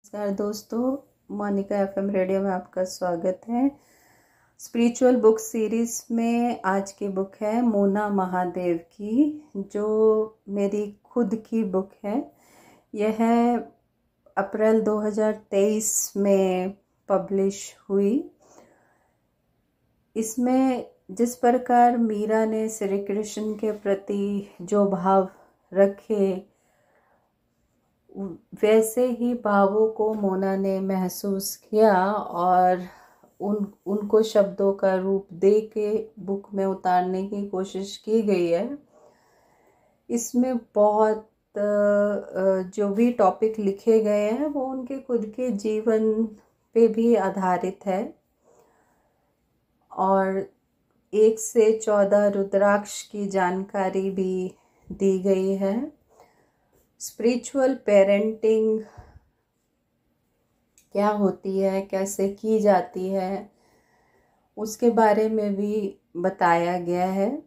नमस्कार दोस्तों, Monika FM radio में आपका स्वागत है। स्पिरिचुअल बुक सीरीज में आज की बुक है मोना महादेव की, जो मेरी खुद की बुक है। यह अप्रैल 2023 में पब्लिश हुई। इसमें जिस प्रकार मीरा ने श्री कृष्ण के प्रति जो भाव रखे, वैसे ही भावों को मोना ने महसूस किया और उनको शब्दों का रूप दे के बुक में उतारने की कोशिश की गई है। इसमें बहुत जो भी टॉपिक लिखे गए हैं वो उनके खुद के जीवन पे भी आधारित है और 1 से 14 रुद्राक्ष की जानकारी भी दी गई है। स्पिरिचुअल पेरेंटिंग क्या होती है, कैसे की जाती है, उसके बारे में भी बताया गया है।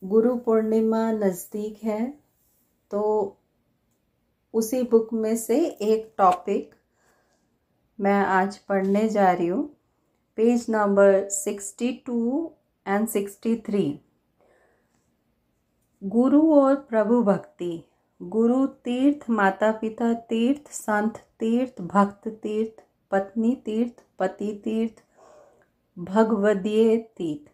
गुरु पूर्णिमा नज़दीक है, तो उसी बुक में से एक टॉपिक मैं आज पढ़ने जा रही हूँ। Page number 62 and 63। गुरु और प्रभु भक्ति। गुरु तीर्थ, माता पिता तीर्थ, संत तीर्थ, भक्त तीर्थ, पत्नी तीर्थ, पति तीर्थ, भगवदीय तीर्थ।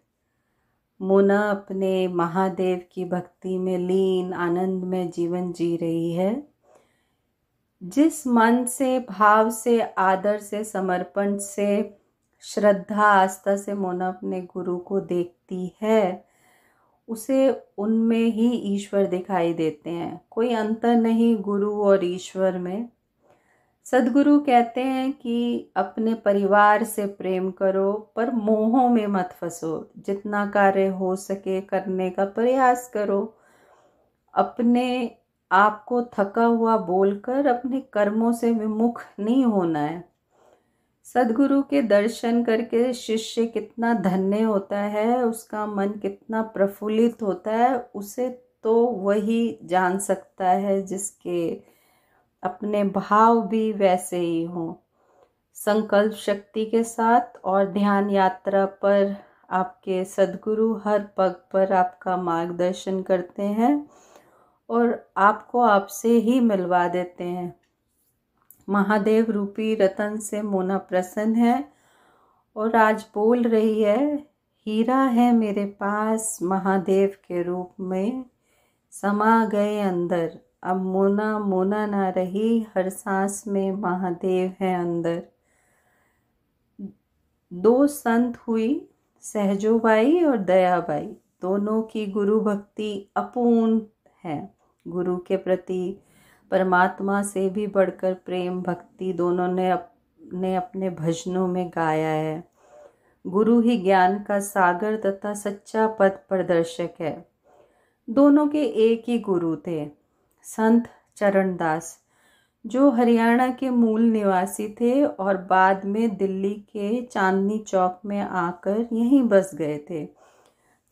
मोना अपने महादेव की भक्ति में लीन आनंद में जीवन जी रही है। जिस मन से, भाव से, आदर से, समर्पण से, श्रद्धा आस्था से मोना अपने गुरु को देखती है, उसे उनमें ही ईश्वर दिखाई देते हैं। कोई अंतर नहीं गुरु और ईश्वर में। सदगुरु कहते हैं कि अपने परिवार से प्रेम करो, पर मोहों में मत फंसो। जितना कार्य हो सके करने का प्रयास करो। अपने आप को थका हुआ बोलकर अपने कर्मों से विमुख नहीं होना है। सदगुरु के दर्शन करके शिष्य कितना धन्य होता है, उसका मन कितना प्रफुल्लित होता है, उसे तो वही जान सकता है जिसके अपने भाव भी वैसे ही हों। संकल्प शक्ति के साथ और ध्यान यात्रा पर आपके सदगुरु हर पग पर आपका मार्गदर्शन करते हैं और आपको आपसे ही मिलवा देते हैं। महादेव रूपी रतन से मोना प्रसन्न है और आज बोल रही है, हीरा है मेरे पास महादेव के रूप में, समा गए अंदर। अब मोना मोना ना रही, हर सांस में महादेव है अंदर। 2 संत हुई, सहजोबाई और दयाबाई। दोनों की गुरु भक्ति अपूर्ण है। गुरु के प्रति परमात्मा से भी बढ़कर प्रेम भक्ति दोनों ने अपने भजनों में गाया है। गुरु ही ज्ञान का सागर तथा सच्चा पथ प्रदर्शक है। दोनों के एक ही गुरु थे, संत चरणदास, जो हरियाणा के मूल निवासी थे और बाद में दिल्ली के चांदनी चौक में आकर यहीं बस गए थे।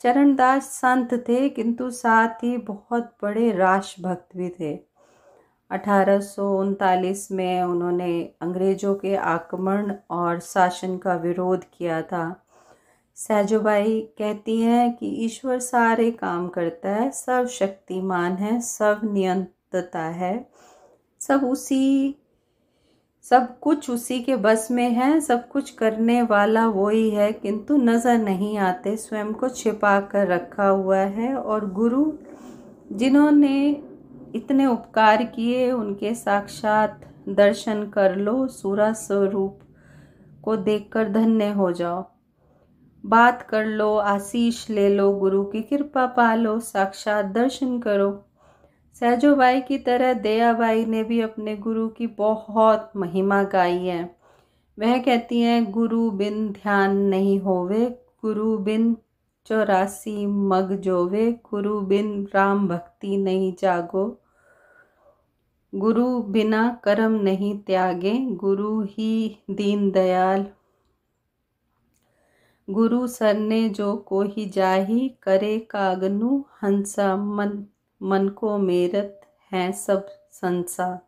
चरणदास संत थे, किंतु साथ ही बहुत बड़े राष्ट्रभक्त भी थे। 1839 में उन्होंने अंग्रेजों के आक्रमण और शासन का विरोध किया था। सहजोबाई कहती हैं कि ईश्वर सारे काम करता है, सर्वशक्तिमान है, सब नियंत्रता है, सब कुछ उसी के बस में है, सब कुछ करने वाला वही है, किंतु नज़र नहीं आते, स्वयं को छिपा कर रखा हुआ है। और गुरु जिन्होंने इतने उपकार किए, उनके साक्षात दर्शन कर लो, सूरा स्वरूप को देखकर धन्य हो जाओ। बात कर लो, आशीष ले लो, गुरु की कृपा पालो, साक्षात दर्शन करो। सहजोबाई की तरह दयाबाई ने भी अपने गुरु की बहुत महिमा गाई है। वह कहती हैं, गुरु बिन ध्यान नहीं होवे, गुरु बिन 84 मग जोवे, गुरु बिन राम भक्ति नहीं जागो, गुरु बिना कर्म नहीं त्यागे, गुरु ही दीन दयाल, गुरु सरने जो को ही जाही, करे कागनु हंसा, मन को मेरत हैं सब संसार।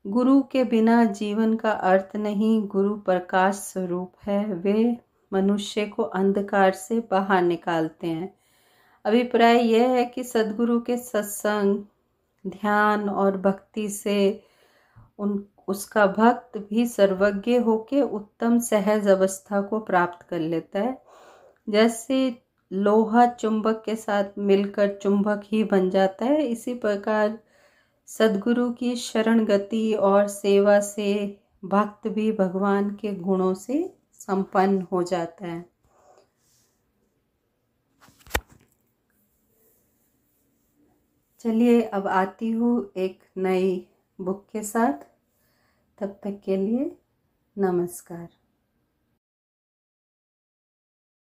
गुरु के बिना जीवन का अर्थ नहीं। गुरु प्रकाश स्वरूप है, वे मनुष्य को अंधकार से बाहर निकालते हैं। अभिप्राय यह है कि सद्गुरु के सत्संग, ध्यान और भक्ति से उसका भक्त भी सर्वज्ञ होके उत्तम सहज अवस्था को प्राप्त कर लेता है। जैसे लोहा चुंबक के साथ मिलकर चुंबक ही बन जाता है, इसी प्रकार सद्गुरु की शरण गति और सेवा से भक्त भी भगवान के गुणों से संपन्न हो जाता है। चलिए अब आती हूँ एक नई बुक के साथ। तब तक के लिए नमस्कार।